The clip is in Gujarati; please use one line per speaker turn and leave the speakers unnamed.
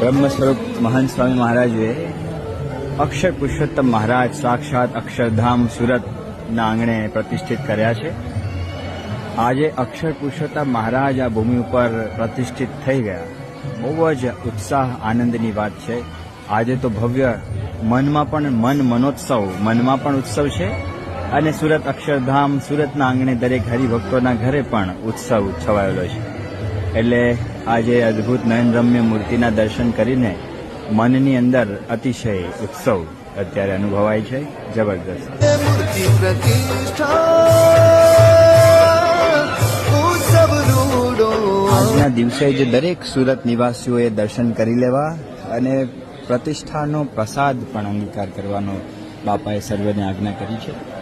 બ્રહ્મ સ્વરૂપ મહંત સ્વામી મહારાજે અક્ષર પુરુષોત્તમ મહારાજ સાક્ષાત અક્ષરધામ સુરતના આંગણે પ્રતિષ્ઠિત કર્યા છે. આજે અક્ષર પુરુષોત્તમ મહારાજ આ ભૂમિ ઉપર પ્રતિષ્ઠિત થઈ ગયા. બહુ જ ઉત્સાહ આનંદની વાત છે. આજે તો ભવ્ય મનમાં પણ મનમાં પણ ઉત્સવ છે અને સુરત અક્ષરધામ સુરતના આંગણે દરેક હરિભક્તોના ઘરે પણ ઉત્સવ છવાયેલો છે. એટલે આજે અદ્ભુત નયનરમ્ય મૂર્તિના દર્શન કરીને મનની અંદર અતિશય ઉત્સવ અત્યારે અનુભવાય છે. જબરદસ્ત આજના દિવસે જ દરેક સુરત નિવાસીઓએ દર્શન કરી લેવા અને પ્રતિષ્ઠાનો પ્રસાદ પણ અંગીકાર કરવાનો બાપાએ સર્વેને આજ્ઞા કરી છે.